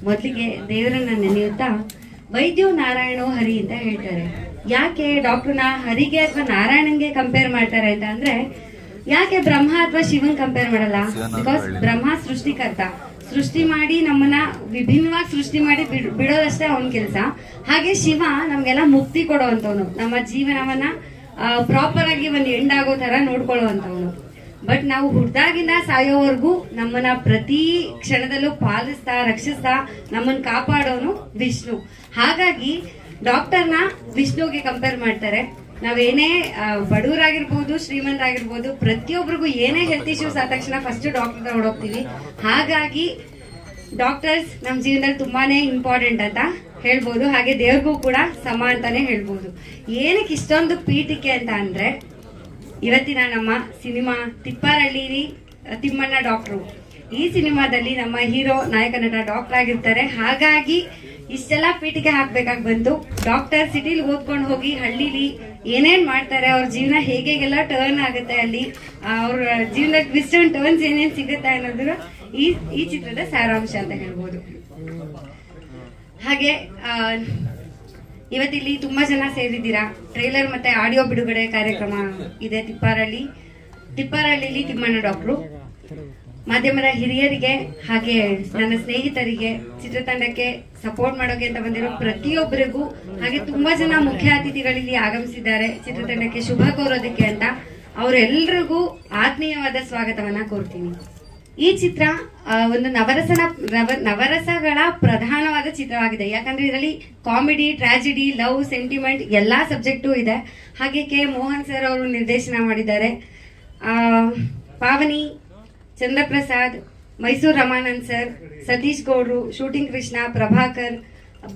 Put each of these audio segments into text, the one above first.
ಮೊದಲಿಗೆ ದೇವರನ್ನ ನೆನೆಯುತ್ತಾ ವೈದ್ಯೋ ನಾರಾಯಣೋ ಹರಿ ಅಂತ ಹೇಳ್ತಾರೆ. ಯಾಕೆ ಡಾಕ್ಟರ್ನ ಹರಿಗೆ ಅಥವಾ ನಾರಾಯಣನ್ಗೆ ಕಂಪೇರ್ ಮಾಡ್ತಾರೆ ಅಂತ ಅಂದ್ರೆ, ಯಾಕೆ ಬ್ರಹ್ಮ ಅಥವಾ ಶಿವನ್ ಕಂಪೇರ್ ಮಾಡಲ್ಲ? ಬಿಕಾಸ್ ಬ್ರಹ್ಮ ಸೃಷ್ಟಿಕರ್ತ, ಸೃಷ್ಟಿ ಮಾಡಿ ನಮ್ಮನ್ನ ವಿಭಿನ್ನವಾಗಿ ಸೃಷ್ಟಿ ಮಾಡಿ ಬಿಡೋದಷ್ಟೇ ಅವನ ಕೆಲಸ. ಹಾಗೆ ಶಿವ ನಮ್ಗೆಲ್ಲ ಮುಕ್ತಿ ಕೊಡುವಂತವನು, ನಮ್ಮ ಜೀವನವನ್ನ ಪ್ರಾಪರ್ ಆಗಿ ಒಂದು ಎಂಡ್ ಆಗೋ ತರ ನೋಡ್ಕೊಳ್ಳುವಂತವನು. ಬಟ್ ನಾವು ಹುಡ್ದಾಗಿಂದ ಸಾಯೋವರೆಗೂ ನಮ್ಮನ್ನ ಪ್ರತಿ ಕ್ಷಣದಲ್ಲೂ ಪಾಲಿಸ್ತಾ ರಕ್ಷಿಸ್ತಾ ನಮ್ಮನ್ನ ಕಾಪಾಡೋನು ವಿಷ್ಣು. ಹಾಗಾಗಿ ಡಾಕ್ಟರ್ನ ವಿಷ್ಣುಗೆ ಕಂಪೇರ್ ಮಾಡ್ತಾರೆ. ನಾವೇನೇ ಬಡವರಾಗಿರ್ಬೋದು ಶ್ರೀಮಂತರಾಗಿರ್ಬೋದು, ಪ್ರತಿಯೊಬ್ಬರಿಗೂ ಏನೇ ಹೆಲ್ತ್ ಇಶ್ಯೂಸ್ ಆದ ತಕ್ಷಣ ಫಸ್ಟ್ ಡಾಕ್ಟರ್ ತಗೊಂಡೋಗ್ತೀವಿ. ಹಾಗಾಗಿ ಡಾಕ್ಟರ್ಸ್ ನಮ್ಮ ಜೀವನದಲ್ಲಿ ತುಂಬಾನೇ ಇಂಪಾರ್ಟೆಂಟ್ ಅಂತ ಹೇಳ್ಬೋದು. ಹಾಗೆ ದೇವ್ರಿಗೂ ಕೂಡ ಸಮ ಅಂತಾನೆ ಹೇಳ್ಬೋದು. ಏನಕ್ಕೆ ಇಷ್ಟೊಂದು ಪೀಠಿಕೆ ಅಂತ ಅಂದ್ರೆ, ಇವತ್ತಿನ ನಮ್ಮ ಸಿನಿಮಾ ತಿಪ್ಪಾರಳ್ಳಿ ತಿಮ್ಮಣ್ಣ ಡಾಕ್ಟ್ರು. ಈ ಸಿನಿಮಾದಲ್ಲಿ ನಮ್ಮ ಹೀರೋ ನಾಯಕ ನಟ ಡಾಕ್ಟರ್ ಆಗಿರ್ತಾರೆ. ಹಾಗಾಗಿ ಇಷ್ಟೆಲ್ಲ ಪೀಠಿಕೆ ಹಾಕ್ಬೇಕಾಗಿ ಬಂತು. ಡಾಕ್ಟರ್ ಸಿಟಿಲಿ ಓದ್ಕೊಂಡು ಹೋಗಿ ಹಳ್ಳಿಲಿ ಏನೇನ್ ಮಾಡ್ತಾರೆ, ಅವ್ರ ಜೀವನ ಹೇಗೆಲ್ಲ ಟರ್ನ್ ಆಗುತ್ತೆ, ಅಲ್ಲಿ ಅವ್ರ ಜೀವನದ ಟ್ವಿಸ್ಟ್ ಅಂಡ್ ಟರ್ನ್ಸ್ ಏನೇನ್ ಸಿಗುತ್ತೆ ಅನ್ನೋದ್ರ ಈ ಚಿತ್ರದ ಸಾರಾಂಶ ಅಂತ ಹೇಳ್ಬೋದು. ಹಾಗೆ ಇವತ್ತಿಲ್ಲಿ ತುಂಬಾ ಜನ ಸೇರಿದ್ದೀರಾ. ಟ್ರೈಲರ್ ಮತ್ತೆ ಆಡಿಯೋ ಬಿಡುಗಡೆ ಕಾರ್ಯಕ್ರಮ ಇದೆ ತಿಪ್ಪಾರಳ್ಳಿಲಿ ತಿಮ್ಮಣ್ಣ ಡಾಕ್ಟ್ರು. ಮಾಧ್ಯಮದ ಹಿರಿಯರಿಗೆ ಹಾಗೆ ನನ್ನ ಸ್ನೇಹಿತರಿಗೆ, ಚಿತ್ರತಂಡಕ್ಕೆ ಸಪೋರ್ಟ್ ಮಾಡೋಕೆ ಅಂತ ಬಂದಿರೋ ಪ್ರತಿಯೊಬ್ಬರಿಗೂ, ಹಾಗೆ ತುಂಬಾ ಜನ ಮುಖ್ಯ ಅತಿಥಿಗಳಲ್ಲಿ ಆಗಮಿಸಿದ್ದಾರೆ ಚಿತ್ರತಂಡಕ್ಕೆ ಶುಭ ಕೋರೋದಕ್ಕೆ ಅಂತ. ಅವರೆಲ್ಲರಿಗೂ ಆತ್ಮೀಯವಾದ ಸ್ವಾಗತವನ್ನ ಕೋರ್ತೀನಿ. ಈ ಚಿತ್ರ ಒಂದು ನವರಸಗಳ ಪ್ರಧಾನವಾದ ಚಿತ್ರವಾಗಿದೆ. ಯಾಕಂದ್ರೆ ಇದರಲ್ಲಿ ಕಾಮಿಡಿ, ಟ್ರಾಜಿಡಿ, ಲವ್, ಸೆಂಟಿಮೆಂಟ್ ಎಲ್ಲಾ ಸಬ್ಜೆಕ್ಟು ಇದೆ. ಹಾಗೆ ಕೆ ಮೋಹನ್ ಸರ್ ಅವರು ನಿರ್ದೇಶನ ಮಾಡಿದ್ದಾರೆ. ಪಾವನಿ, ಚಂದ್ರಪ್ರಸಾದ್, ಮೈಸೂರು ರಮಾನಂದ್ ಸರ್, ಸತೀಶ್ ಗೌಡ್ರು, ಶೂಟಿಂಗ್ ಕೃಷ್ಣ, ಪ್ರಭಾಕರ್,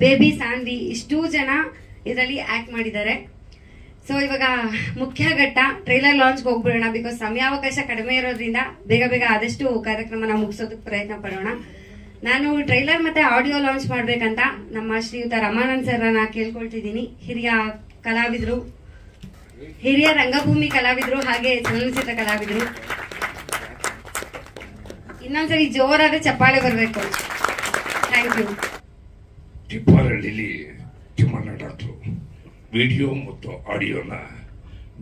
ಬೇಬಿ ಸಾನ್ವಿ, ಇಷ್ಟೂ ಜನ ಇದರಲ್ಲಿ ಆಕ್ಟ್ ಮಾಡಿದ್ದಾರೆ. ಸೊ ಇವಾಗ ಮುಖ್ಯ ಘಟ್ಟ ಟ್ರೈಲರ್ ಲಾಂಚ್ಗೆ ಹೋಗ್ಬಿಡೋಣ. ಬಿಕಾಸ್ ಸಮಯಾವಕಾಶ ಕಡಿಮೆ ಇರೋದ್ರಿಂದ ಬೇಗ ಆದಷ್ಟು ಕಾರ್ಯಕ್ರಮನ ಮುಗಿಸೋದಕ್ಕೆ ಪ್ರಯತ್ನ ಪಡೋಣ. ನಾನು ಟ್ರೈಲರ್ ಮತ್ತೆ ಆಡಿಯೋ ಲಾಂಚ್ ಮಾಡ್ಬೇಕಂತ ನಮ್ಮ ಶ್ರೀಯುತ ರಮಾನಂದ್ ಸರ್ ಕೇಳ್ಕೊಳ್ತಿದ್ದೀನಿ. ಹಿರಿಯ ಕಲಾವಿದ್ರು, ಹಿರಿಯ ರಂಗಭೂಮಿ ಕಲಾವಿದ್ರು, ಹಾಗೆ ಚಲನಚಿತ್ರ ಕಲಾವಿದ್ರು. ಇನ್ನೊಂದ್ಸರಿ ಜೋರಾದ ಚಪ್ಪಾಳೆ ಬರಬೇಕು. Thank you. ತಿಪ್ಪಾರಳ್ಳಿಲಿ ತಿಮ್ಮಣ್ಣ ಡಾಕ್ಟ್ರು ವಿಡಿಯೋ ಮತ್ತು ಆಡಿಯೋನ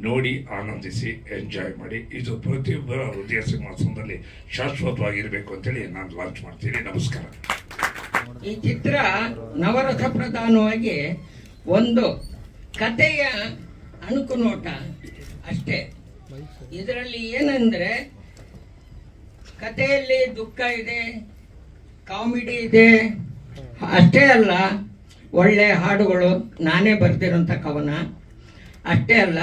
ನೋಡಿ ಆನಂದಿಸಿ ಎಂಜಾಯ್ ಮಾಡಿ. ಇದು ಪ್ರತಿಯೊಬ್ಬರ ಹೃದಯ ಸಿಂಹಾಸನದಲ್ಲಿ ಶಾಶ್ವತವಾಗಿರಬೇಕು ಅಂತೇಳಿ ನಾನು ಲಾಂಚ್ ಮಾಡ್ತೀನಿ. ನಮಸ್ಕಾರ. ಈ ಚಿತ್ರ ನವರಸ ಪ್ರಧಾನವಾಗಿ ಒಂದು ಕಥೆಯ ಅಣುಕು ನೋಟ ಅಷ್ಟೇ. ಇದರಲ್ಲಿ ಏನಂದ್ರೆ, ಕಥೆಯಲ್ಲಿ ದುಃಖ ಇದೆ, ಕಾಮಿಡಿ ಇದೆ, ಅಷ್ಟೇ ಅಲ್ಲ ಒಳ್ಳೆ ಹಾಡುಗಳು, ನಾನೇ ಬರೆದಿರೋಂಥ ಕವನ ಅಷ್ಟೇ ಅಲ್ಲ,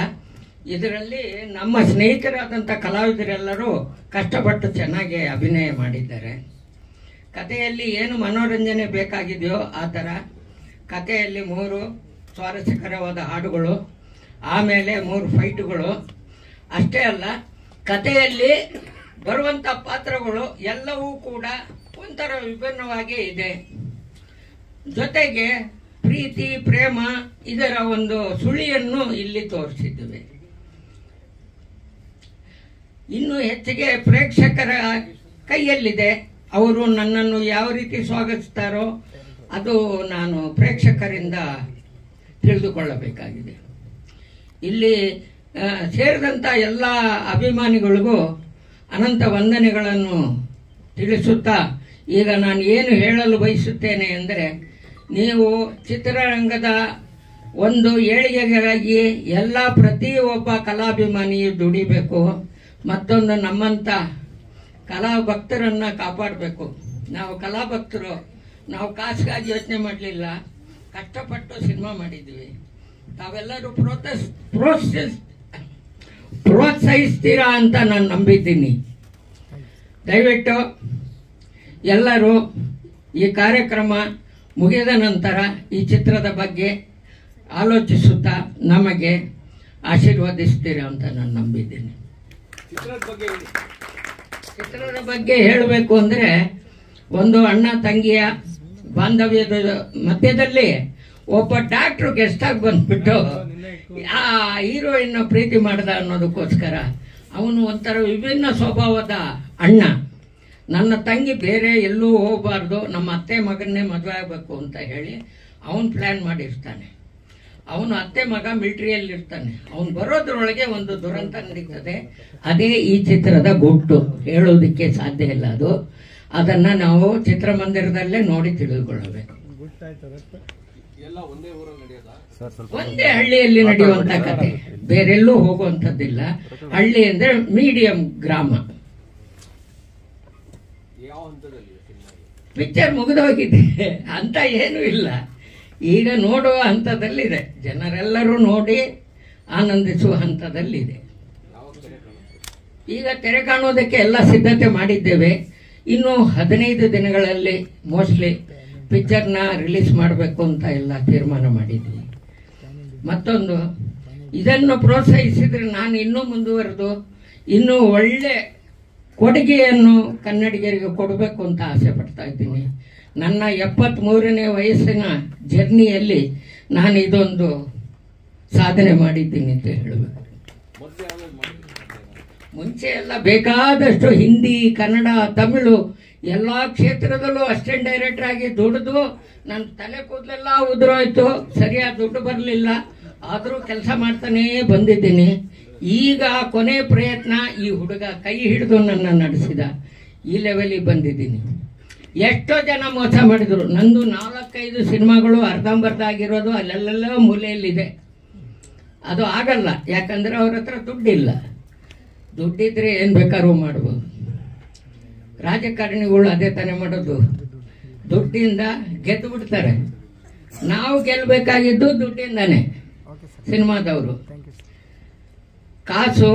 ಇದರಲ್ಲಿ ನಮ್ಮ ಸ್ನೇಹಿತರಾದಂಥ ಕಲಾವಿದರೆಲ್ಲರೂ ಕಷ್ಟಪಟ್ಟು ಚೆನ್ನಾಗಿ ಅಭಿನಯ ಮಾಡಿದ್ದಾರೆ. ಕಥೆಯಲ್ಲಿ ಏನು ಮನೋರಂಜನೆ ಬೇಕಾಗಿದೆಯೋ ಆ ಥರ ಕಥೆಯಲ್ಲಿ 3 ಸ್ವಾರಸ್ಯಕರವಾದ ಹಾಡುಗಳು, ಆಮೇಲೆ 3 ಫೈಟುಗಳು. ಅಷ್ಟೇ ಅಲ್ಲ, ಕಥೆಯಲ್ಲಿ ಬರುವಂಥ ಪಾತ್ರಗಳು ಎಲ್ಲವೂ ಕೂಡ ಒಂಥರ ವಿಭಿನ್ನವಾಗಿ ಇದೆ. ಜೊತೆಗೆ ಪ್ರೀತಿ, ಪ್ರೇಮ ಇದರ ಒಂದು ಸುಳಿಯನ್ನು ಇಲ್ಲಿ ತೋರಿಸಿದ್ದೇವೆ. ಇನ್ನು ಹೆಚ್ಚಿಗೆ ಪ್ರೇಕ್ಷಕರ ಕೈಯಲ್ಲಿದೆ. ಅವರು ನನ್ನನ್ನು ಯಾವ ರೀತಿ ಸ್ವಾಗತಿಸ್ತಾರೋ ಅದು ನಾನು ಪ್ರೇಕ್ಷಕರಿಂದ ತಿಳಿದುಕೊಳ್ಳಬೇಕಾಗಿದೆ. ಇಲ್ಲಿ ಸೇರಿದಂಥ ಎಲ್ಲ ಅಭಿಮಾನಿಗಳಿಗೂ ಅನಂತ ವಂದನೆಗಳನ್ನು ತಿಳಿಸುತ್ತಾ, ಈಗ ನಾನು ಏನು ಹೇಳಲು ಬಯಸುತ್ತೇನೆ ಅಂದರೆ, ನೀವು ಚಿತ್ರರಂಗದ ಒಂದು ಏಳಿಗೆಗಾಗಿ ಎಲ್ಲ ಪ್ರತಿಯೊಬ್ಬ ಕಲಾಭಿಮಾನಿಯು ದುಡಿಬೇಕು. ಮತ್ತೊಂದು ನಮ್ಮಂಥ ಕಲಾ ಭಕ್ತರನ್ನು ಕಾಪಾಡಬೇಕು. ನಾವು ಕಲಾ ಭಕ್ತರು, ನಾವು ಕಾಸಿಗಾಗಿ ಯೋಚನೆ ಮಾಡಲಿಲ್ಲ, ಕಷ್ಟಪಟ್ಟು ಸಿನಿಮಾ ಮಾಡಿದ್ವಿ. ತಾವೆಲ್ಲರೂ ಪ್ರೋತ್ಸಾಹಿಸ್ತೀರಾ ಅಂತ ನಾನು ನಂಬಿದ್ದೀನಿ. ದಯವಿಟ್ಟು ಎಲ್ಲರೂ ಈ ಕಾರ್ಯಕ್ರಮ ಮುಗಿದ ನಂತರ ಈ ಚಿತ್ರದ ಬಗ್ಗೆ ಆಲೋಚಿಸುತ್ತಾ ನಮಗೆ ಆಶೀರ್ವದಿಸ್ತೀರಾ ಅಂತ ನಾನು ನಂಬಿದ್ದೀನಿ. ಚಿತ್ರದ ಬಗ್ಗೆ ಹೇಳಬೇಕು ಅಂದರೆ, ಒಂದು ಅಣ್ಣ ತಂಗಿಯ ಬಾಂಧವ್ಯದ ಮಧ್ಯದಲ್ಲಿ ಒಬ್ಬ ಡಾಕ್ಟ್ರು ಗೆಸ್ಟ್ ಆಗಿ ಬಂದ್ಬಿಟ್ಟು ಆ ಹೀರೋಯಿನ್ ಪ್ರೀತಿ ಮಾಡ್ದ ಅನ್ನೋದಕ್ಕೋಸ್ಕರ ಅವನು ಒಂಥರ ವಿಭಿನ್ನ ಸ್ವಭಾವದ ಅಣ್ಣ. ನನ್ನ ತಂಗಿ ಬೇರೆ ಎಲ್ಲೂ ಹೋಗಬಾರ್ದು, ನಮ್ಮ ಅತ್ತೆ ಮಗನ್ನೇ ಮದುವೆ ಆಗಬೇಕು ಅಂತ ಹೇಳಿ ಅವನು ಪ್ಲ್ಯಾನ್ ಮಾಡಿರ್ತಾನೆ. ಅವನು ಅತ್ತೆ ಮಗ ಮಿಲಿಟರಿಯಲ್ಲಿ ಇರ್ತಾನೆ. ಅವನು ಬರೋದ್ರೊಳಗೆ ಒಂದು ದುರಂತ ನಡೀತದೆ. ಅದೇ ಈ ಚಿತ್ರದ ಗುಟ್ಟು, ಹೇಳೋದಕ್ಕೆ ಸಾಧ್ಯ ಇಲ್ಲ ಅದು. ಅದನ್ನ ನಾವು ಚಿತ್ರಮಂದಿರದಲ್ಲೇ ನೋಡಿ ತಿಳಿದುಕೊಳ್ಳಬೇಕು. ಒಂದೇ ಹಳ್ಳಿಯಲ್ಲಿ ನಡೆಯುವಂತ ಕತೆ, ಬೇರೆಲ್ಲೂ ಹೋಗುವಂತದ್ದಿಲ್ಲ. ಹಳ್ಳಿ ಅಂದ್ರೆ ಮೀಡಿಯಂ ಗ್ರಾಮ. ಪಿಕ್ಚರ್ ಮುಗಿದೋಗಿದೆ ಅಂತ ಏನೂ ಇಲ್ಲ, ಈಗ ನೋಡುವ ಹಂತದಲ್ಲಿದೆ. ಜನರೆಲ್ಲರೂ ನೋಡಿ ಆನಂದಿಸುವ ಹಂತದಲ್ಲಿದೆ. ಈಗ ತೆರೆ ಕಾಣೋದಕ್ಕೆ ಎಲ್ಲ ಸಿದ್ಧತೆ ಮಾಡಿದ್ದೇವೆ. ಇನ್ನು 15 ದಿನಗಳಲ್ಲಿ ಮೋಸ್ಟ್ಲಿ ಪಿಕ್ಚರ್ನ ರಿಲೀಸ್ ಮಾಡಬೇಕು ಅಂತ ಎಲ್ಲ ತೀರ್ಮಾನ ಮಾಡಿದ್ವಿ. ಮತ್ತೊಂದು, ಇದನ್ನು ಪ್ರೋತ್ಸಾಹಿಸಿದ್ರೆ ನಾನು ಇನ್ನೂ ಮುಂದುವರೆದು ಇನ್ನೂ ಒಳ್ಳೆ ಕೊಡುಗೆಯನ್ನು ಕನ್ನಡಿಗರಿಗೆ ಕೊಡಬೇಕು ಅಂತ ಆಸೆ ಪಡ್ತಾ ಇದ್ದೀನಿ. ನನ್ನ 73ನೇ ವಯಸ್ಸಿನ ಜರ್ನಿಯಲ್ಲಿ ನಾನು ಇದೊಂದು ಸಾಧನೆ ಮಾಡಿದ್ದೀನಿ ಅಂತ ಹೇಳಬೇಕು. ಮುಂಚೆ ಎಲ್ಲ ಬೇಕಾದಷ್ಟು ಹಿಂದಿ, ಕನ್ನಡ, ತಮಿಳು ಎಲ್ಲ ಕ್ಷೇತ್ರದಲ್ಲೂ ಅಸಿಸ್ಟೆಂಟ್ ಡೈರೆಕ್ಟರ್ ಆಗಿ ದುಡಿದು ನನ್ನ ತಲೆ ಕೂದಲೆಲ್ಲ ಉದುರೋಯ್ತು, ಸರಿಯಾದ ದುಡ್ಡು ಬರಲಿಲ್ಲ. ಆದರೂ ಕೆಲಸ ಮಾಡ್ತಾನೇ ಬಂದಿದ್ದೀನಿ. ಈಗ ಕೊನೆ ಪ್ರಯತ್ನ ಈ ಹುಡುಗ ಕೈ ಹಿಡಿದು ನನ್ನ ನಡೆಸಿದ ಈ ಲೆವೆಲಿಗೆ ಬಂದಿದ್ದೀನಿ. ಎಷ್ಟೋ ಜನ ಮೋಸ ಮಾಡಿದ್ರು. ನಂದು 4-5 ಸಿನಿಮಾಗಳು ಅರ್ಧಂಬರ್ಧ ಆಗಿರೋದು ಅಲ್ಲೆಲ್ಲ ಮೂಲೆಯಲ್ಲಿದೆ. ಅದು ಆಗಲ್ಲ, ಯಾಕಂದ್ರೆ ಅವ್ರ ಹತ್ರ ದುಡ್ಡಿಲ್ಲ. ದುಡ್ಡಿದ್ರೆ ಏನ್ ಬೇಕಾದ್ರೂ ಮಾಡ್ಬೋದು. ರಾಜಕಾರಣಿಗಳು ಅದೇ ತಾನೇ ಮಾಡೋದು, ದುಡ್ಡಿಂದ ಗೆದ್ದು ಬಿಡ್ತಾರೆ. ನಾವು ಗೆಲ್ಲಬೇಕಾಗಿದ್ದು ದುಡ್ಡಿಂದಾನೆ. ಸಿನಿಮಾದವರು ಕಾಸು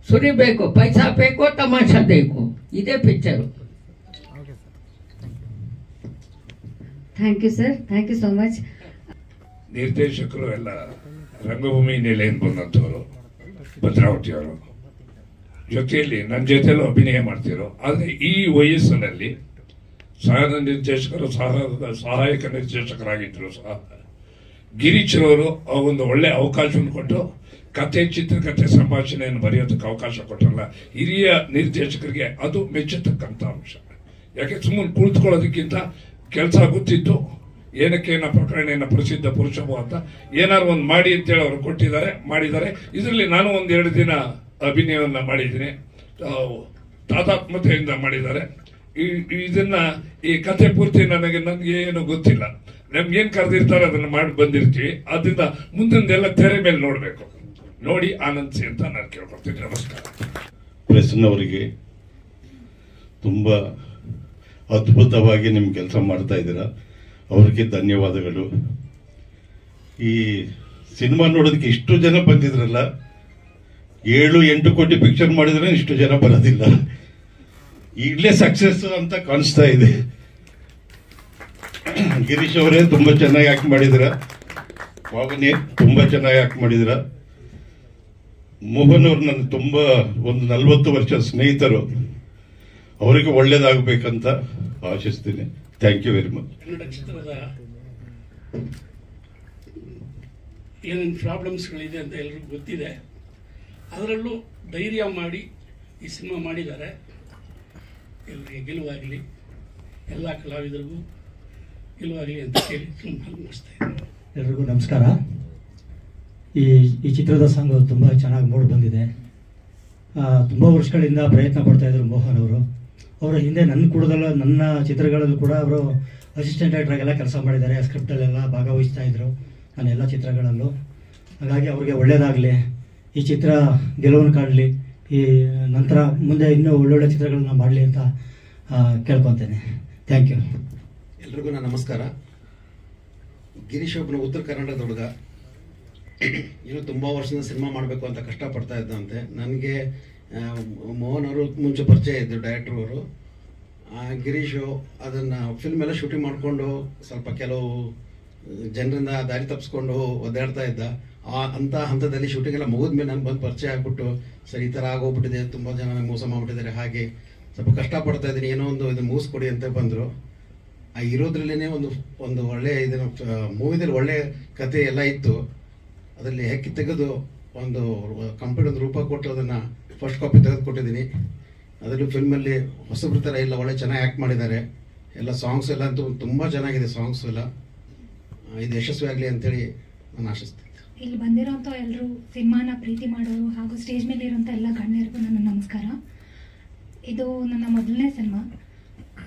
ಸುರಿಬೇಕು, ಪೈಸಾ ಬೇಕು, ತಮಾಷಾ ಬೇಕು. ಇದೇ picture. Thank you sir, thank you so much. ನಿರ್ದೇಶಕರು ಎಲ್ಲ ರಂಗಭೂಮಿ ನೆಲೆಯಿಂದ ಬಂದಂಥವರು, ಭದ್ರಾವತಿಯವರು. ಜೊತೆಯಲ್ಲಿ ನನ್ನ ಜೊತೆಯಲ್ಲೂ ಅಭಿನಯ ಮಾಡ್ತಿರೋ. ಆದರೆ ಈ ವಯಸ್ಸಿನಲ್ಲಿ ಸಹ ನಿರ್ದೇಶಕರು, ಸಹಾಯಕ ನಿರ್ದೇಶಕರಾಗಿದ್ದರು ಸಹ ಗಿರೀಶ್ರವರು ಒಂದು ಒಳ್ಳೆ ಅವಕಾಶವನ್ನು ಕೊಟ್ಟು ಕತೆ, ಚಿತ್ರಕಥೆ, ಸಂಭಾಷಣೆಯನ್ನು ಬರೆಯೋದಕ್ಕೆ ಅವಕಾಶ ಕೊಟ್ಟರಲ್ಲ ಹಿರಿಯ ನಿರ್ದೇಶಕರಿಗೆ ಅದು ಮೆಚ್ಚತಕ್ಕಂಥ ಅಂಶ. ಯಾಕೆ ಸುಮ್ಮನೆ ಕುಳಿತುಕೊಳ್ಳೋದಕ್ಕಿಂತ ಕೆಲಸ ಗೊತ್ತಿತ್ತು, ಏನಕ್ಕೆ ಪ್ರಕರಣ ಪ್ರಸಿದ್ಧ ಪುರುಷಭು ಅಂತ ಏನಾದ್ರು ಒಂದು ಮಾಡಿ ಅಂತೇಳಿ ಅವರು ಕೊಟ್ಟಿದ್ದಾರೆ, ಮಾಡಿದ್ದಾರೆ. ಇದರಲ್ಲಿ ನಾನು 1-2 ದಿನ ಅಭಿನಯವನ್ನ ಮಾಡಿದ್ದೀನಿ, ತಾದಾತ್ಮತೆಯಿಂದ ಮಾಡಿದ್ದಾರೆ. ಇದನ್ನ ಈ ಕಥೆ ಪೂರ್ತಿ ನನಗೆ ಏನು ಗೊತ್ತಿಲ್ಲ. ನಮ್ಗೇನ್ ಕರೆದಿರ್ತಾರೆ ಅದನ್ನ ಮಾಡಿ ಬಂದಿರ್ತೀವಿ. ಅದರಿಂದ ಮುಂದಿನ ತೆರೆ ಮೇಲೆ ನೋಡ್ಬೇಕು, ನೋಡಿ ಆನಂದಿಸಿ ಅಂತ ನಾನು ಕೇಳ್ಕೊಳ್ತೀನಿ. ನಮಸ್ಕಾರ. ಪ್ರೆಸ್ನವರಿಗೆ ತುಂಬಾ ಅದ್ಭುತವಾಗಿ ನಿಮ್ ಕೆಲಸ ಮಾಡ್ತಾ ಇದ್ದೀರಾ, ಅವ್ರಿಗೆ ಧನ್ಯವಾದಗಳು. ಈ ಸಿನಿಮಾ ನೋಡೋದಕ್ಕೆ ಇಷ್ಟು ಜನ ಬಂದಿದ್ರಲ್ಲ, 7-8 ಕೋಟಿ ಪಿಕ್ಚರ್ ಮಾಡಿದ್ರೆ ಇಷ್ಟು ಜನ ಬರೋದಿಲ್ಲ. ಈಗಲೇ ಸಕ್ಸಸ್ ಅಂತ ಕಾಣಿಸ್ತಾ ಇದೆ. ಗಿರೀಶ್ ಅವರೇ ತುಂಬಾ ಚೆನ್ನಾಗಿ ಆಕ್ಟ್ ಮಾಡಿದಿರ, ವಾವನಿ ತುಂಬಾ ಚೆನ್ನಾಗಿ ಆಕ್ಟ್ ಮಾಡಿದಿರ. ಮೋಹನ್ ಅವ್ರು ನನ್ನ ತುಂಬಾ 40 ವರ್ಷ ಸ್ನೇಹಿತರು, ಅವರಿಗೆ ಒಳ್ಳೇದಾಗಬೇಕಂತ ಆಶಿಸ್ತೀನಿ. Thank you very much. Kannada ಚಿತ್ರದ ಏನೇನು ಪ್ರಾಬ್ಲಮ್ಸ್ಗಳಿದೆ ಅಂತ ಎಲ್ರಿಗೂ ಗೊತ್ತಿದೆ. ಅದರಲ್ಲೂ ಧೈರ್ಯ ಮಾಡಿ ಈ ಸಿನಿಮಾ ಮಾಡಿದ್ದಾರೆ. ಎಲ್ಲರಿಗೆ ಗೆಲುವಾಗಲಿ, ಎಲ್ಲ ಕಲಾವಿದರಿಗೂ ಗೆಲುವಾಗಲಿ ಅಂತ ಹೇಳಿ ಮುಗಿಸ್ತಾ ಇದ್ದಾರೆ. ಎಲ್ರಿಗೂ ನಮಸ್ಕಾರ. ಈ ಚಿತ್ರದ ಸಾಂಗ್ ತುಂಬ ಚೆನ್ನಾಗಿ ಮೂಡಿ ಬಂದಿದೆ. ತುಂಬ ವರ್ಷಗಳಿಂದ ಪ್ರಯತ್ನ ಪಡ್ತಾ ಇದ್ರು ಮೋಹನ್ ಅವರು. ಅವರ ಹಿಂದೆ ನನ್ನ ಚಿತ್ರಗಳಲ್ಲೂ ಕೂಡ ಅವರು ಅಸಿಸ್ಟೆಂಟ್ ಡೈರೆಕ್ಟರಾಗೆಲ್ಲ ಕೆಲಸ ಮಾಡಿದ್ದಾರೆ, ಸ್ಕ್ರಿಪ್ಟಲ್ಲೆಲ್ಲ ಭಾಗವಹಿಸ್ತಾ ಇದ್ರು ನನ್ನ ಎಲ್ಲ ಚಿತ್ರಗಳಲ್ಲೂ. ಹಾಗಾಗಿ ಅವ್ರಿಗೆ ಒಳ್ಳೆಯದಾಗಲಿ, ಈ ಚಿತ್ರ ಗೆಲುವನ್ನು ಕಾಡಲಿ, ಈ ನಂತರ ಮುಂದೆ ಇನ್ನೂ ಒಳ್ಳೊಳ್ಳೆ ಚಿತ್ರಗಳನ್ನ ಮಾಡಲಿ ಅಂತ ಕೇಳ್ಕೊತೇನೆ. Thank you. ಎಲ್ರಿಗೂ ನನ್ನ ನಮಸ್ಕಾರ. ಗಿರೀಶ್ ಒಬ್ಬನ ಉತ್ತರ ಕನ್ನಡದ ಹುಡುಗ, ಇನ್ನು ತುಂಬ ವರ್ಷದಿಂದ ಸಿನಿಮಾ ಮಾಡಬೇಕು ಅಂತ ಕಷ್ಟಪಡ್ತಾ ಇದ್ದಂತೆ. ನನಗೆ ಮೋಹನ್ ಅವರು ಮುಂಚೆ ಪರಿಚಯ ಇದ್ದರು, ಡೈರೆಕ್ಟರ್ ಅವರು. ಗಿರೀಶು ಅದನ್ನು ಫಿಲ್ಮ್ ಎಲ್ಲ ಶೂಟಿಂಗ್ ಮಾಡಿಕೊಂಡು ಸ್ವಲ್ಪ ಕೆಲವು ಜನರಿಂದ ದಾರಿ ತಪ್ಪಿಸ್ಕೊಂಡು ಒದ್ದಾಡ್ತಾ ಇದ್ದ. ಅಂಥ ಹಂತದಲ್ಲಿ ಶೂಟಿಂಗ್ ಎಲ್ಲ ಮುಗಿದ್ಮೇಲೆ ನಾನು ಬಂದು ಪರಿಚಯ ಆಗ್ಬಿಟ್ಟು, ಸರಿ ಈ ಥರ ಆಗೋಗ್ಬಿಟ್ಟಿದೆ, ತುಂಬ ಜನ ನನಗೆ ಮೋಸ ಮಾಡಿಬಿಟ್ಟಿದ್ದಾರೆ, ಹಾಗೆ ಸ್ವಲ್ಪ ಕಷ್ಟಪಡ್ತಾ ಇದ್ದೀನಿ, ಏನೋ ಒಂದು ಇದನ್ನು ಮುಗಿಸ್ಕೊಡಿ ಅಂತ ಬಂದರು. ಇರೋದ್ರಲ್ಲೇ ಒಂದು ಒಳ್ಳೆ ಇದನ್ನು ಮೂವಿದಲ್ಲಿ ಒಳ್ಳೆ ಕತೆ ಎಲ್ಲ ಇತ್ತು. ಅದರಲ್ಲಿ ಹೆಕ್ಕಿ ತೆಗೆದು ಒಂದು ಕಂಪ್ಲೀಟ್ ಒಂದು ರೂಪ ಕೊಟ್ಟು ಅದನ್ನು ಫಸ್ಟ್ ಕಾಪಿ ತೆಗೆದು ಕೊಟ್ಟಿದ್ದೀನಿ. ಅದರಲ್ಲಿ ಫಿಲ್ಮಲ್ಲಿ ಹೊಸಬ್ರ ಥರ ಇಲ್ಲ, ಒಳ್ಳೆ ಚೆನ್ನಾಗಿ ಆ್ಯಕ್ಟ್ ಮಾಡಿದ್ದಾರೆ. ಎಲ್ಲ ಸಾಂಗ್ಸ್ ಎಲ್ಲ ಅಂತೂ ತುಂಬ ಚೆನ್ನಾಗಿದೆ. ಸಾಂಗ್ಸ್ ಎಲ್ಲ ಇದು ಯಶಸ್ವಿ ಆಗಲಿ ಅಂತೇಳಿ ನಾನು ಆಶಿಸ್ತೀನಿ. ಇಲ್ಲಿ ಬಂದಿರೋಂಥ ಎಲ್ಲರೂ ಸಿನಿಮಾನ ಪ್ರೀತಿ ಮಾಡೋರು ಹಾಗೂ ಸ್ಟೇಜ್ ಮೇಲೆ ಇರೋಂಥ ಎಲ್ಲ ಗಣ್ಯರಿಗೂ ನನ್ನ ನಮಸ್ಕಾರ. ಇದು ನನ್ನ ಮೊದಲನೇ ಸಿನಿಮಾ.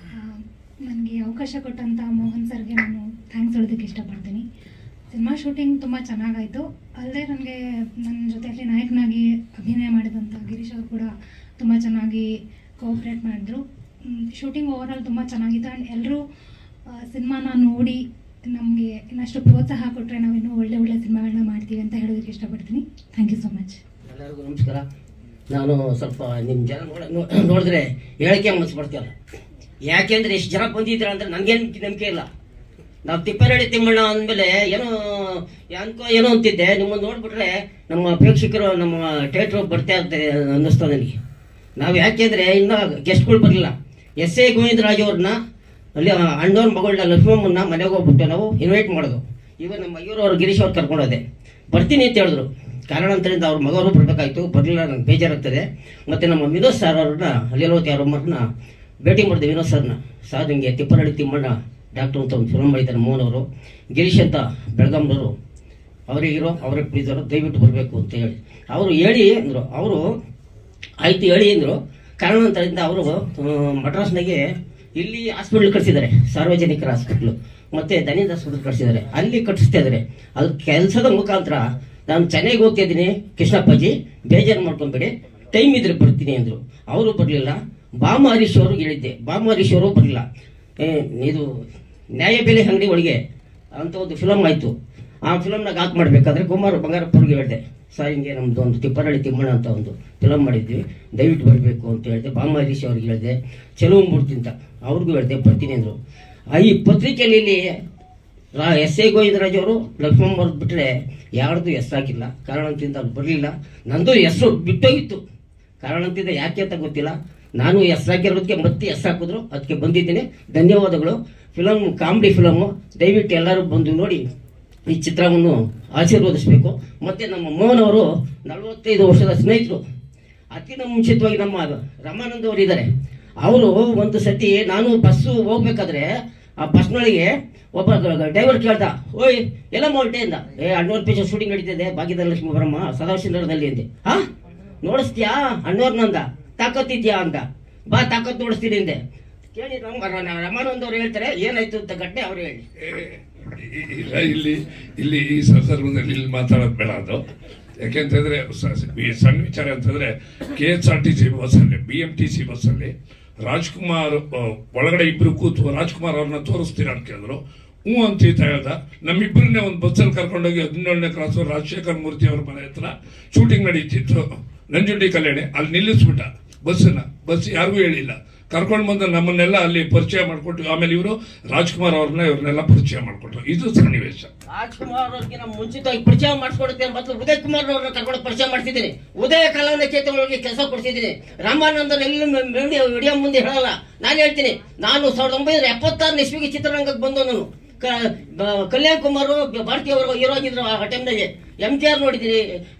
ನನಗೆ ಅವಕಾಶ ಕೊಟ್ಟಂಥ ಮೋಹನ್ ಸರ್ಗೆ ನಾನು ಥ್ಯಾಂಕ್ಸ್ ಹೇಳೋದಕ್ಕೆ ಇಷ್ಟಪಡ್ತೀನಿ. ಸಿನಿಮಾ ಶೂಟಿಂಗ್ ತುಂಬ ಚೆನ್ನಾಗಾಯಿತು. ಅಲ್ಲದೆ ನನಗೆ ನನ್ನ ಜೊತೆಯಲ್ಲಿ ನಾಯಕನಾಗಿ ಅಭಿನಯ ಮಾಡಿದಂಥ ಗಿರೀಶ್ ಅವರು ಕೂಡ ತುಂಬ ಚೆನ್ನಾಗಿ ಕೋಆಪ್ರೇಟ್ ಮಾಡಿದ್ರು. ಶೂಟಿಂಗ್ ಓವರಾಲ್ ತುಂಬ ಚೆನ್ನಾಗಿತ್ತು. ಆ್ಯಂಡ್ ಎಲ್ಲರೂ ಸಿನಿಮಾನ ನೋಡಿ ನಮಗೆ ಇನ್ನಷ್ಟು ಪ್ರೋತ್ಸಾಹ ಕೊಟ್ಟರೆ ನಾವು ಇನ್ನೂ ಒಳ್ಳೆ ಒಳ್ಳೆ ಸಿನಿಮಾಗಳನ್ನ ಮಾಡ್ತೀವಿ ಅಂತ ಹೇಳೋದಕ್ಕೆ ಇಷ್ಟಪಡ್ತೀನಿ. Thank you so much. ಎಲ್ಲರಿಗೂ ನಮಸ್ಕಾರ. ನಾನು ಸ್ವಲ್ಪ ನಿಮ್ಮ ಜನ ನೋಡಿದ್ರೆ ಹೇಳಿಕೆ ಮನಸ್ಸು ಬರ್ತೀವಲ್ಲ, ಯಾಕೆಂದ್ರೆ ಎಷ್ಟು ಜನ ಬಂದಿದ್ದೀರ ಅಂದರೆ ನನಗೇನು ನಂಬಿಕೆ ಇಲ್ಲ. ನಾವು ತಿಪ್ಪೇರಳ್ಳಿ ತಿಮ್ಮಣ್ಣ ಅಂದಮೇಲೆ ಏನೋ ಅಂತಿದ್ದೆ. ನಿಮ್ಮನ್ನು ನೋಡ್ಬಿಟ್ರೆ ನಮ್ಮ ಪ್ರೇಕ್ಷಕರು ನಮ್ಮ ಥಿಯೇಟ್ರ್ ಬರ್ತಾ ಇರ್ತಾರೆ ಅನ್ನಿಸ್ತಾ ನನಗೆ. ನಾವು ಯಾಕೆಂದರೆ ಇನ್ನೂ ಗೆಸ್ಟ್ಗಳು ಬರಲಿಲ್ಲ. ಎಸ್.ಎ. ಗೋವಿಂದರಾಜ್ ಅವ್ರನ್ನ ಅಲ್ಲಿ ಅಣ್ಣವ್ರ ಮಗಳನ್ನ ಲಕ್ಷ್ಮಮ್ಮನ್ನ ಮನೆಗೆ ಹೋಗ್ಬಿಟ್ಟು ನಾವು ಇನ್ವೈಟ್ ಮಾಡೋದು. ಇವಾಗ ನಮ್ಮ ಇವರು ಗಿರೀಶ್ ಅವ್ರು ಕರ್ಕೊಂಡೋದೆ. ಬರ್ತೀನಿ ಅಂತ ಹೇಳಿದ್ರು. ಕಾರಣಾಂತರದಿಂದ ಅವ್ರ ಮಗವರು ಬರಬೇಕಾಯ್ತು, ಬರಲಿಲ್ಲ. ನನಗೆ ಬೇಜಾರಾಗ್ತದೆ. ಮತ್ತು ನಮ್ಮ ವಿನೋದ್ ಸರ್ ಅವ್ರನ್ನ ಅಲ್ಲಿರೋತಿ ಅವ್ರ ಮರನ್ನ ಭೇಟಿ ಮಾಡಿದೆ. ವಿನೋದ್ ಸರ್ನ, ಸರ್ ನಿಮಗೆ ತಿಪ್ಪರಳ್ಳಿ ತಿಮ್ಮಣ್ಣ ಡಾಕ್ಟ್ರು ಅಂತ ಒಂದು ಫಿಲ್ಮ್ ಮಾಡಿದ್ದಾರೆ ಮೋಹನ್ ಅವರು. ಗಿರೀಶ್ ಅಂತ ಬೆಳಗಾಂನವರು, ಅವರಿಗಿರೋ ಅವರೇ ಪ್ಲೀಸರು ದಯವಿಟ್ಟು ಬರಬೇಕು ಅಂತ ಹೇಳಿ ಅವರು ಹೇಳಿ ಅಂದರು. ಅವರು ಆಯ್ತು ಹೇಳಿ ಅಂದರು. ಕಾರಣಾಂತರದಿಂದ ಅವರು ಮಡ್ರಾಸ್ನಾಗೆ ಇಲ್ಲಿ ಹಾಸ್ಪಿಟ್ಲ್ ಕಟ್ಸಿದ್ದಾರೆ, ಸಾರ್ವಜನಿಕರ ಹಾಸ್ಪಿಟ್ಲು, ಮತ್ತೆ ದನಿಂದ ಹಾಸ್ಪಿಟ್ಲ್ ಕಟ್ಸಿದ್ದಾರೆ. ಅಲ್ಲಿ ಕಟ್ಟಿಸ್ತಾ ಇದ್ದಾರೆ. ಅದು ಕೆಲಸದ ಮುಖಾಂತರ ನಾನು ಚೆನ್ನೈಗೆ ಹೋಗ್ತಾ ಇದ್ದೀನಿ, ಕೃಷ್ಣಪ್ಪಾಜಿ ಬೇಜಾರು ಮಾಡ್ಕೊಂಬೇಡಿ, ಟೈಮ್ ಇದ್ರೆ ಬರ್ತೀನಿ ಅಂದರು. ಅವರು ಬರಲಿಲ್ಲ. ಬಾಮ ಹರೀಶ್ ಅವರು ಹೇಳಿದ್ದೆ, ಬಾಮ ಹರೀಶ್ ಅವರು ಬರಲಿಲ್ಲ. ಇದು ನ್ಯಾಯಬೆಲೆ ಅಂಗಡಿ ಒಳಗೆ ಅಂತ ಒಂದು ಫಿಲಮ್ ಆಯಿತು. ಆ ಫಿಲಮ್ನಾಗ ಹಾಕಿ ಮಾಡಬೇಕಾದ್ರೆ ಕುಮಾರ್ ಬಂಗಾರಪ್ಪ ಅವ್ರಿಗೆ ಹೇಳಿದೆ, ಸರ್ ಹಿಂಗೆ ನಮ್ಮದು ಒಂದು ತಿಪ್ಪರಳ್ಳಿ ತಿಮ್ಮಣ್ಣ ಅಂತ ಒಂದು ಫಿಲಮ್ ಮಾಡಿದ್ವಿ, ದಯವಿಟ್ಟು ಬರಬೇಕು ಅಂತ ಹೇಳಿದೆ. ಬಾಮ ಹರೀಶ್ ಅವ್ರಿಗೆ ಹೇಳಿದೆ, ಚೆಲುವು ಮೂರ್ತಿ ಅಂತ ಅವ್ರಿಗೂ ಹೇಳಿದೆ, ಬರ್ತೀನಿ ಅಂದರು. ಈ ಪತ್ರಿಕೆಯಲ್ಲಿ ಎಸ್.ಎ. ಗೋವಿಂದರಾಜ್ ಅವರು ಲಕ್ಷ್ಮಮ್ಮ ಅವ್ರದ್ದು ಬಿಟ್ಟರೆ ಯಾರ್ದು ಹೆಸರು ಹಾಕಿಲ್ಲ. ಕಾರಣದಿಂದ ಅವ್ರು ಬರಲಿಲ್ಲ. ನಂದು ಹೆಸರು ಬಿಟ್ಟೋಗಿತ್ತು. ಕಾರಣದಿಂದ ಯಾಕೆ ಅಂತ ಗೊತ್ತಿಲ್ಲ. ನಾನು ಹೆಸರು ಹಾಕಿರೋದಕ್ಕೆ ಮತ್ತೆ ಹೆಸರು ಹಾಕಿದ್ರು, ಅದಕ್ಕೆ ಬಂದಿದ್ದೀನಿ. ಧನ್ಯವಾದಗಳು. ಫಿಲಮ್ ಕಾಮಿಡಿ ಫಿಲಮ್ಮು, ದಯವಿಟ್ಟು ಎಲ್ಲರೂ ಬಂದು ನೋಡಿ ಈ ಚಿತ್ರವನ್ನು ಆಶೀರ್ವದಿಸಬೇಕು. ಮತ್ತು ನಮ್ಮ ಮೋಹನ್ ಅವರು 45 ವರ್ಷದ ಸ್ನೇಹಿತರು. ಅದಕ್ಕಿಂತ ಮುಂಚಿತವಾಗಿ ನಮ್ಮ ರಮಾನಂದ್ ಅವರು ಇದ್ದಾರೆ. ಅವರು ಒಂದು ಸತಿ ನಾನು ಬಸ್ಸು ಹೋಗ್ಬೇಕಾದ್ರೆ ಆ ಬಸ್ನೊಳಗೆ ಒಬ್ಬ ಡ್ರೈವರ್ ಕೇಳ್ದ, ಓಯ್ ಎಲ್ಲ ಹೊರಟೆ ಅಂದ. ಅಣ್ಣವ್ರ ಪೇಜ ಶೂಟಿಂಗ್ ನಡೀತಿದೆ ಭಾಗ್ಯದಲಕ್ಷ್ಮಿ ಬರಮ್ಮ ಸದಾಶಿವನಗರದಲ್ಲಿ ಅಂದೆ. ನೋಡಿಸ್ತೀಯಾ ಅಣ್ಣವ್ರನ್ನಂದ, ತಾಕತ್ತಿದ್ಯಾ ಅಂದ. ಬಾ ತಾಕತ್ ನೋಡಿಸ್ತೀನಿ ಅಂದೆ. ಕೇಳಿ ನಮ್ಮ ರಮಾನಂದ್ ಅವ್ರು ಹೇಳ್ತಾರೆ ಏನಾಯ್ತು ಅಂತ ಘಟನೆ ಅವ್ರು ಹೇಳಿ. ಇಲ್ಲಿ ಈ ಸಂದರ್ಭದಲ್ಲಿ ಇಲ್ಲಿ ಮಾತಾಡೋದು ಬೇಡ. ಅದು ಯಾಕೆಂತಂದ್ರೆ ಸಣ್ಣ ವಿಚಾರ ಅಂತಂದ್ರೆ KSRTC ಬಸ್ಸಲ್ಲಿ BMTC ಬಸ್ಸಲ್ಲಿ ರಾಜ್ಕುಮಾರ್ ಒಳಗಡೆ ಇಬ್ರು ಕೂತು ರಾಜ್ಕುಮಾರ್ ಅವ್ರನ್ನ ತೋರಿಸ್ತೀರ ಅಂತ ಕೇಳಿದ್ರು. ಹ್ಞೂ ಅಂತ ಹೇಳ್ದ. ನಮ್ಮಿಬ್ಬರನ್ನೇ ಒಂದು ಬಸ್ಸಲ್ಲಿ ಕರ್ಕೊಂಡೋಗಿ 17ನೇ ಕ್ರಾಸ್ ರಾಜಶೇಖರ್ ಮೂರ್ತಿ ಅವ್ರ ಮನೆ ಹತ್ರ ಶೂಟಿಂಗ್ ನಡೀತಿತ್ತು, ನಂಜುಂಡಿ ಕಲ್ಯಾಣಿ. ಅಲ್ಲಿ ನಿಲ್ಲಿಸ್ಬಿಟ್ಟ ಬಸ್ ಯಾರಿಗೂ ಹೇಳಿಲ್ಲ. ಕರ್ಕೊಂಡು ಬಂದು ನಮ್ಮನ್ನೆಲ್ಲ ಅಲ್ಲಿ ಪರಿಚಯ ಮಾಡಿಕೊಟ್ಟು ಆಮೇಲೆ ಇವರು ರಾಜ್ಕುಮಾರ್ ಇವ್ರನ್ನೆಲ್ಲ ಪರಿಚಯ ಮಾಡಿಕೊಟ್ರು. ಇದು ಸನ್ನಿವೇಶ. ರಾಜ್ಕುಮಾರ್ ಅವ್ರಿಗೆ ನಮ್ಮ ಮುಂಚಿತವಾಗಿ ಪರಿಚಯ ಮಾಡಿಸ್ಕೊಡುತ್ತೇನೆ. ಮತ್ತು ಉದಯ್ ಕುಮಾರ್ ಅವ್ರನ್ನ ಕರ್ಕೊಂಡು ಪರಿಚಯ ಮಾಡ್ತಿದ್ದೀನಿ. ಉದಯ ಕಲಾವಿದ ಚೇತನಗಳಿಗೆ ಕೆಲಸ ಕೊಡ್ತಿದ್ದೀನಿ. ರಾಮಾನಂದನ್ ಎಲ್ಲಿ ವಿಡಿಯೋ ಮುಂದೆ ಹೇಳಲ್ಲ. ನಾನು ಹೇಳ್ತೀನಿ, ನಾನು 1976 ಇಸ್ವಿಗೆ ಚಿತ್ರರಂಗಕ್ಕೆ ಬಂದು ನಾನು ಕಲ್ಯಾಣ್ ಕುಮಾರ್ ಭಾರತೀಯ ಅವರು ಹೀರೋ ಆಗಿದ್ರು. ಆ ಟೈಮ್ನಾಗೆ MTR ನೋಡಿದ್ದೀನಿ,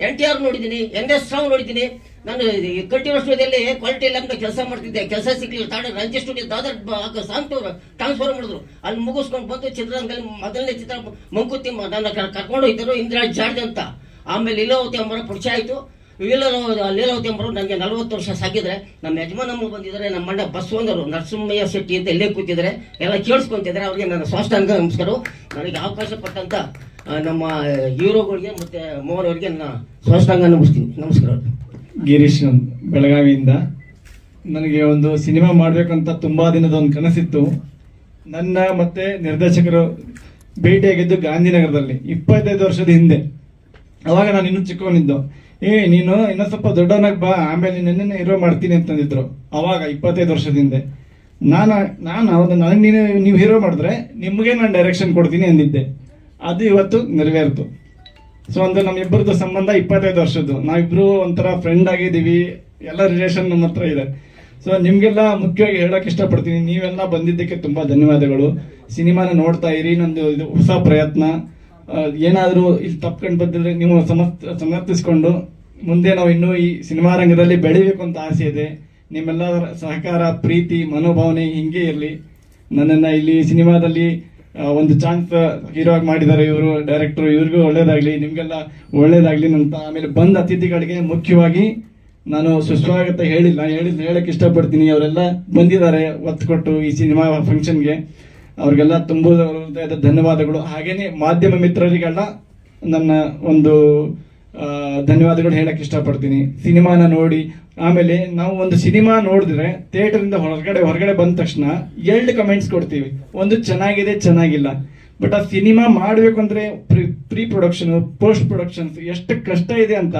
NTR ನೋಡಿದ್ದೀನಿ, NS ರಾವ್ ನೋಡಿದ್ದೀನಿ. ನಾನು ಕಂಟಿನ್ಯೂ ಸ್ಟುಡಿಯೋದಲ್ಲಿ ಕ್ವಾಲಿಟಿ ಲ್ಯಾಬ್ನ ಕೆಲಸ ಮಾಡ್ತಿದ್ದೆ. ಕೆಲಸ ಸಿಗ್ಲಿಲ್ಲ, ತಾಡ Ranjit studio Dadar song transfer ಮಾಡಿದ್ರು. ಅಲ್ಲಿ ಮುಗಿಸ್ಕೊಂಡು ಬಂದು ಚಿತ್ರರಂಗದಲ್ಲಿ ಮೊದಲನೇ ಚಿತ್ರ ಮಂಕುತಿಮ್ಮ ನನ್ನ ಕರ್ಕೊಂಡು ಹೋಯ್ತಾರು, ಇಂದಿರಾ ಜಾರ್ಜ್ ಅಂತ. ಆಮೇಲೆ ಲೀಲಾವತಿ ಅಮ್ಮರ ಪರಿಚಯ ಆಯಿತು. ಲೀಲಾವತಿ ಅಮ್ಮರು ನನಗೆ 40 ವರ್ಷ ಸಾಕಿದ್ರೆ. ನಮ್ಮ ಯಜಮಾನಮ್ಮ ಬಂದಿದ್ದಾರೆ, ನಮ್ಮ ಅಣ್ಣ ಬಸವಂದರು ನರಸಿಂಹಯ್ಯ ಶೆಟ್ಟಿ ಅಂತ ಎಲ್ಲೇ ಕೂತಿದ್ದಾರೆ, ಎಲ್ಲ ಕೇಳಿಸ್ಕೊಂತಿದ್ದಾರೆ. ಅವ್ರಿಗೆ ನನ್ನ ಸಾಷ್ಟಾಂಗ ನಮಸ್ಕಾರ. ನನಗೆ ಅವಕಾಶ ಕೊಟ್ಟಂತ ನಮ್ಮ ಹೀರೋಗಳಿಗೆ ಮತ್ತೆ ಮೋಹನ್ ಅವರಿಗೆ ನನ್ನ ಸಾಷ್ಟಾಂಗ ನಮಿಸ್ತೀನಿ. ನಮಸ್ಕಾರ. ಗಿರೀಶ್ ಬೆಳಗಾವಿಯಿಂದ. ನನಗೆ ಒಂದು ಸಿನಿಮಾ ಮಾಡಬೇಕಂತ ತುಂಬಾ ದಿನದ ಒಂದು ಕನಸಿತ್ತು. ನನ್ನ ಮತ್ತೆ ನಿರ್ದೇಶಕರು ಭೇಟಿಯಾಗಿದ್ದು ಗಾಂಧಿನಗರದಲ್ಲಿ 25 ವರ್ಷದ ಹಿಂದೆ. ಅವಾಗ ನಾನು ಇನ್ನೂ ಚಿಕ್ಕವನಿದ್ದು. ನೀನು ಇನ್ನೂ ಸ್ವಲ್ಪ ದೊಡ್ಡವನಾಗ ಬಾ, ಆಮೇಲೆ ನಿನ್ನೆ ಹೀರೋ ಮಾಡ್ತೀನಿ ಅಂತಂದಿದ್ರು. ಅವಾಗ 25 ವರ್ಷದ ಹಿಂದೆ ನಾನು ನನಗೆ ನೀವು ಹೀರೋ ಮಾಡಿದ್ರೆ ನಿಮಗೆ ನಾನು ಡೈರೆಕ್ಷನ್ ಕೊಡ್ತೀನಿ ಅಂದಿದ್ದೆ. ಅದು ಇವತ್ತು ನೆರವೇರ್ತು. ಸೊ ಒಂದು ನಮ್ಮಿಬ್ಬರದ್ದು ಸಂಬಂಧ 25 ವರ್ಷದ್ದು. ನಾವಿಬ್ರು ಒಂಥರ ಫ್ರೆಂಡ್ ಆಗಿದ್ದೀವಿ. ಎಲ್ಲ ರಿಲೇಷನ್ ನಮ್ಮ ಹತ್ರ ಇದೆ. ಸೊ ನಿಮ್ಗೆಲ್ಲ ಮುಖ್ಯವಾಗಿ ಹೇಳಕ್ ಇಷ್ಟಪಡ್ತೀನಿ, ನೀವೆಲ್ಲ ಬಂದಿದ್ದಕ್ಕೆ ತುಂಬಾ ಧನ್ಯವಾದಗಳು. ಸಿನಿಮಾನ ನೋಡ್ತಾ ಇರಿ. ನಂದು ಇದು ಹೊಸ ಪ್ರಯತ್ನ. ಏನಾದರೂ ಇಲ್ಲಿ ತಪ್ಕೊಂಡು ಬಂದಿದ್ರೆ ನೀವು ಸಮರ್ಥಿಸ್ಕೊಂಡು ಮುಂದೆ ನಾವು ಇನ್ನೂ ಈ ಸಿನಿಮಾ ರಂಗದಲ್ಲಿ ಬೆಳಿಬೇಕು ಅಂತ ಆಸೆ ಇದೆ. ನಿಮ್ಮೆಲ್ಲರ ಸಹಕಾರ, ಪ್ರೀತಿ, ಮನೋಭಾವನೆ ಹಿಂಗೆ ಇರಲಿ. ನನ್ನನ್ನು ಇಲ್ಲಿ ಸಿನಿಮಾದಲ್ಲಿ ಒಂದು ಚಾನ್ಸ್ ಹೀರೋ ಆಗಿ ಮಾಡಿದ್ದಾರೆ ಇವರು ಡೈರೆಕ್ಟರ್, ಇವ್ರಿಗೂ ಒಳ್ಳೇದಾಗ್ಲಿ, ನಿಮ್ಗೆಲ್ಲ ಒಳ್ಳೇದಾಗ್ಲಿ ಅಂತ. ಆಮೇಲೆ ಬಂದ ಅತಿಥಿಗಳಿಗೆ ಮುಖ್ಯವಾಗಿ ನಾನು ಸುಸ್ವಾಗತ ಹೇಳಕ್ ಇಷ್ಟಪಡ್ತೀನಿ. ಅವರೆಲ್ಲ ಬಂದಿದ್ದಾರೆ ಒತ್ತು ಕೊಟ್ಟು ಈ ಸಿನಿಮಾ ಫಂಕ್ಷನ್ಗೆ, ಅವ್ರಿಗೆಲ್ಲ ತುಂಬ ಹೃದಯದ ಧನ್ಯವಾದಗಳು. ಹಾಗೇನೆ ಮಾಧ್ಯಮ ಮಿತ್ರರಿಗೆಲ್ಲ ನನ್ನ ಒಂದು ಧನ್ಯವಾದಗಳು ಹೇಳಕ್ ಇಷ್ಟಪಡ್ತೀನಿ. ಸಿನಿಮಾನ ನೋಡಿ, ಆಮೇಲೆ ನಾವು ಒಂದು ಸಿನಿಮಾ ನೋಡಿದ್ರೆ ಥಿಯೇಟರ್ ಇಂದ ಹೊರಗಡೆ ಬಂದ ತಕ್ಷಣ 2 ಕಮೆಂಟ್ಸ್ ಕೊಡ್ತೀವಿ. ಒಂದು ಚೆನ್ನಾಗಿದೆ, ಚೆನ್ನಾಗಿಲ್ಲ. ಬಟ್ ಆ ಸಿನಿಮಾ ಮಾಡ್ಬೇಕು ಅಂದ್ರೆ ಪ್ರೀ ಪ್ರೊಡಕ್ಷನ್, ಪೋಸ್ಟ್ ಪ್ರೊಡಕ್ಷನ್ಸ್ ಎಷ್ಟು ಕಷ್ಟ ಇದೆ ಅಂತ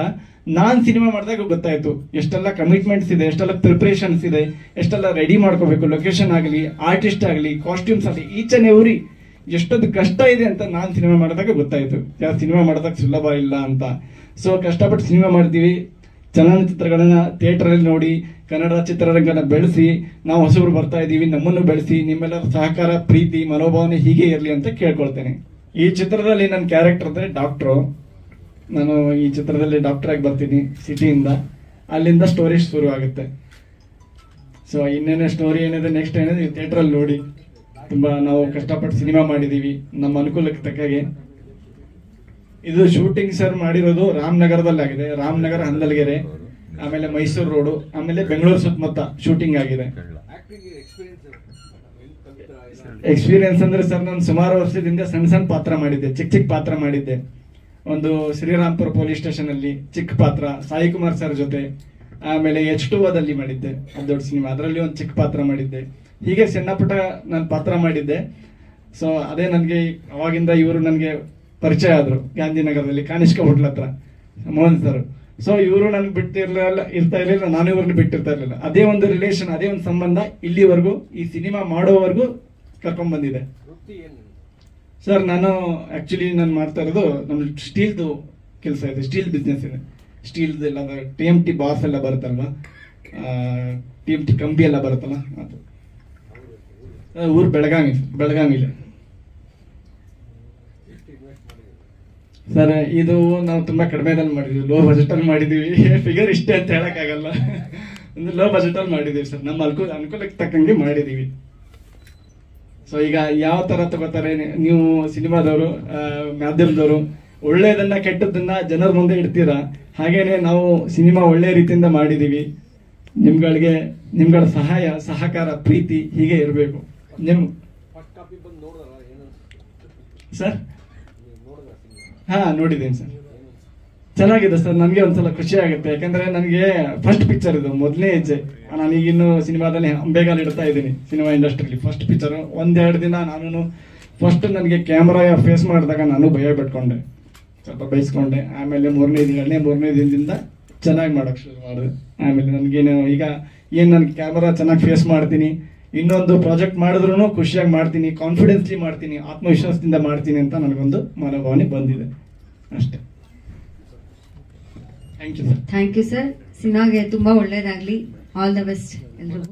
ನಾನ್ ಸಿನಿಮಾ ಮಾಡಿದಾಗ ಗೊತ್ತಾಯ್ತು. ಎಷ್ಟೆಲ್ಲ ಕಮಿಟ್ಮೆಂಟ್ಸ್ ಇದೆ, ಎಷ್ಟೆಲ್ಲ ಪ್ರಿಪರೇಷನ್ಸ್ ಇದೆ, ಎಷ್ಟೆಲ್ಲ ರೆಡಿ ಮಾಡ್ಕೋಬೇಕು. ಲೊಕೇಶನ್ ಆಗಲಿ, ಆರ್ಟಿಸ್ಟ್ ಆಗಲಿ, ಕಾಸ್ಟ್ಯೂಮ್ಸ್ ಆಗಲಿ, ಈಚ್ ಅಂಡ್ ಎವ್ರಿ ಎಷ್ಟೊಂದು ಕಷ್ಟ ಇದೆ ಅಂತ ನಾನ್ ಸಿನಿಮಾ ಮಾಡಿದಾಗ ಗೊತ್ತಾಯ್ತು. ಸಿನಿಮಾ ಮಾಡಿದಾಗ ಸುಲಭ ಇಲ್ಲ ಅಂತ. ಸೊ ಕಷ್ಟಪಟ್ಟು ಸಿನಿಮಾ ಮಾಡ್ತೀವಿ. ಚಲನಚಿತ್ರಗಳನ್ನ ಥಿಯೇಟರ್ ಅಲ್ಲಿ ನೋಡಿ ಕನ್ನಡ ಚಿತ್ರರಂಗನ ಬೆಳೆಸಿ, ನಾವು ಹೊಸಬ್ರು ಬರ್ತಾ ಇದ್ದೀವಿ, ನಮ್ಮನ್ನು ಬೆಳೆಸಿ, ನಿಮ್ಮೆಲ್ಲರ ಸಹಕಾರ, ಪ್ರೀತಿ, ಮನೋಭಾವನೆ ಹೀಗೆ ಇರಲಿ ಅಂತ ಕೇಳ್ಕೊಳ್ತೇನೆ. ಈ ಚಿತ್ರದಲ್ಲಿ ನನ್ನ ಕ್ಯಾರೆಕ್ಟರ್ ಅಂದ್ರೆ ಡಾಕ್ಟ್ರು. ನಾನು ಈ ಚಿತ್ರದಲ್ಲಿ ಡಾಕ್ಟರ್ ಆಗಿ ಬರ್ತೀನಿ ಸಿಟಿಯಿಂದ. ಅಲ್ಲಿಂದ ಸ್ಟೋರಿ ಶುರು ಆಗುತ್ತೆ. ಸೊ ಇನ್ನೇನೇ ಸ್ಟೋರಿ ಏನಿದೆ, ನೆಕ್ಸ್ಟ್ ಏನಿದೆ ಥಿಯೇಟರ್ ಅಲ್ಲಿ ನೋಡಿ. ತುಂಬಾ ನಾವು ಕಷ್ಟಪಟ್ಟು ಸಿನಿಮಾ ಮಾಡಿದೀವಿ ನಮ್ಮ ಅನುಕೂಲಕ್ಕೆ ತಕ್ಕಾಗೆ. ಇದು ಶೂಟಿಂಗ್ ಸರ್ ಮಾಡಿರೋದು ರಾಮನಗರದಲ್ಲಿ ಆಗಿದೆ. ರಾಮನಗರ, ಹಂದಲ್ಗೆರೆ, ಆಮೇಲೆ ಮೈಸೂರು ರೋಡು, ಆಮೇಲೆ ಬೆಂಗಳೂರು ಸುತ್ತಮುತ್ತ ಶೂಟಿಂಗ್ ಆಗಿದೆ. ಎಕ್ಸ್ಪೀರಿಯನ್ಸ್ ಅಂದ್ರೆ ಸರ್, ನಾನು ಸುಮಾರು ವರ್ಷದಿಂದ ಸಣ್ಣ ಪಾತ್ರ ಮಾಡಿದ್ದೆ, ಚಿಕ್ಕ ಪಾತ್ರ ಮಾಡಿದ್ದೆ. ಒಂದು ಶ್ರೀರಾಮ್ಪುರ ಪೊಲೀಸ್ ಸ್ಟೇಷನ್ ಅಲ್ಲಿ ಚಿಕ್ಕ ಪಾತ್ರ, ಸಾಯಿ ಕುಮಾರ್ ಸರ್ ಜೊತೆ. ಆಮೇಲೆ H2O ಮಾಡಿದ್ದೆ, ಅದು ದೊಡ್ಡ ಸಿನಿಮಾ, ಅದರಲ್ಲಿ ಒಂದು ಚಿಕ್ಕ ಪಾತ್ರ ಮಾಡಿದ್ದೆ. ಹೀಗೆ ಸಣ್ಣ ಪುಟ್ಟ ನಾನು ಪಾತ್ರ ಮಾಡಿದ್ದೆ. ಸೊ ಅದೇ ನನಗೆ ಅವಾಗಿಂದ ಇವರು ನನಗೆ ಪರಿಚಯ ಆದ್ರು ಗಾಂಧಿನಗರದಲ್ಲಿ ಕಾನಿಷ್ಕ ಹೋಟ್ಲ್ ಹತ್ರ, ಮೋಹನ್ ಸರ್. ಸೊ ಇವರು ನನ್ಗೆ ಇರ್ತಾ ಇರ್ಲಿಲ್ಲ, ನಾನು ಇವ್ರನ್ನ ಬಿಟ್ಟಿರ್ತಾ ಇರ್ಲಿಲ್ಲ. ಅದೇ ಒಂದು ರಿಲೇಷನ್, ಅದೇ ಒಂದು ಸಂಬಂಧ ಇಲ್ಲಿವರೆಗೂ ಈ ಸಿನಿಮಾ ಮಾಡೋವರೆಗೂ ಕರ್ಕೊಂಡ್ ಬಂದಿದೆ. ಸರ್ ನಾನು ಆಕ್ಚುಲಿ ನಾನು ಮಾಡ್ತಾ ಇರೋದು ನಮ್ಮ ಸ್ಟೀಲ್ದು ಕೆಲಸ ಇದೆ, ಸ್ಟೀಲ್ ಬಿಸ್ನೆಸ್ ಇದೆ. ಸ್ಟೀಲ್ದು ಎಲ್ಲ TMT ಬಾಸ್ ಎಲ್ಲ ಬರುತ್ತಲ್ವಾ, TMT ಕಂಬಿ ಎಲ್ಲ ಬರುತ್ತಲ್ಲ, ಅದು ಊರು ಬೆಳಗಾವಿಲಿ. ಸರ್ ಇದು ನಾವು ತುಂಬಾ ಕಡಿಮೆದಲ್ಲಿ ಮಾಡಿದ್ವಿ, ಲೋ ಬಜೆಟ್ ಅಲ್ಲಿ ಮಾಡಿದೀವಿ. ಫಿಗರ್ ಇಷ್ಟೇ ಅಂತ ಹೇಳಕ್ ಆಗಲ್ಲ, ಒಂದು ಲೋ ಬಜೆಟ್ ಅಲ್ಲಿ ಮಾಡಿದೀವಿ ಸರ್, ನಮ್ಮ ಅನುಕೂಲಕ್ಕೆ ತಕ್ಕಂಗೆ ಮಾಡಿದೀವಿ. ಸೊ ಈಗ ಯಾವ ತರ ತಗೋತಾರೆ ನೀವು ಸಿನಿಮಾದವರು, ಮಾಧ್ಯಮದವರು, ಒಳ್ಳೇದನ್ನ ಕೆಟ್ಟದನ್ನ ಜನರ ಮುಂದೆ ಇಡ್ತೀರಾ. ಹಾಗೇನೆ ನಾವು ಸಿನಿಮಾ ಒಳ್ಳೆ ರೀತಿಯಿಂದ ಮಾಡಿದೀವಿ. ನಿಮ್ಗಳ ಸಹಾಯ, ಸಹಕಾರ, ಪ್ರೀತಿ ಹೀಗೆ ಇರಬೇಕು. ಸರ್ ಹಾ ನೋಡಿದ್ದೀನಿ ಸರ್, ಚೆನ್ನಾಗಿದೆ ಸರ್. ನನಗೆ ಒಂದ್ಸಲ ಖುಷಿ ಆಗುತ್ತೆ, ಯಾಕಂದ್ರೆ ನನಗೆ ಫಸ್ಟ್ ಪಿಕ್ಚರ್ ಇದು, ಮೊದಲನೇ ಹೆಜ್ಜೆ. ನಾನು ಈಗಿನ್ನು ಸಿನಿಮಾದಲ್ಲಿ ಅಂಬೆಗಾಲ್ ಇಡ್ತಾ ಇದ್ದೀನಿ ಸಿನಿಮಾ ಇಂಡಸ್ಟ್ರಿಲಿ. ಫಸ್ಟ್ ಪಿಕ್ಚರ್, 1-2 ದಿನ ನಾನು ಫಸ್ಟ್ ನನಗೆ ಕ್ಯಾಮ್ರಾ ಫೇಸ್ ಮಾಡಿದಾಗ ನಾನು ಭಯ ಬಿಟ್ಕೊಂಡೆ, ಸ್ವಲ್ಪ ಬಯಸ್ಕೊಂಡೆ. ಆಮೇಲೆ ಮೂರನೇ ದಿನದಿಂದ ಚೆನ್ನಾಗಿ ಮಾಡಕ್ ಶುರು ಮಾಡಿದೆ. ಆಮೇಲೆ ನನಗೇನು ಈಗ ನಾನು ಕ್ಯಾಮ್ರಾ ಚೆನ್ನಾಗಿ ಫೇಸ್ ಮಾಡ್ತೀನಿ. ಇನ್ನೊಂದು ಪ್ರಾಜೆಕ್ಟ್ ಮಾಡಿದ್ರು ಖುಷಿಯಾಗಿ ಮಾಡ್ತೀನಿ, ಕಾನ್ಫಿಡೆನ್ಸ್ಲಿ ಮಾಡ್ತೀನಿ, ಆತ್ಮವಿಶ್ವಾಸದಿಂದ ಮಾಡ್ತೀನಿ ಅಂತ ನನಗೊಂದು ಮನೋಭಾವನೆ ಬಂದಿದೆ ಅಷ್ಟೇ. Thank you sir. Thank you sir. ಸಿನಿಮಾಗೆ ತುಂಬಾ ಒಳ್ಳೇದಾಗ್ಲಿ. ಆಲ್ ದ ಬೆಸ್ಟ್ ಎಲ್ರಿಗೂ.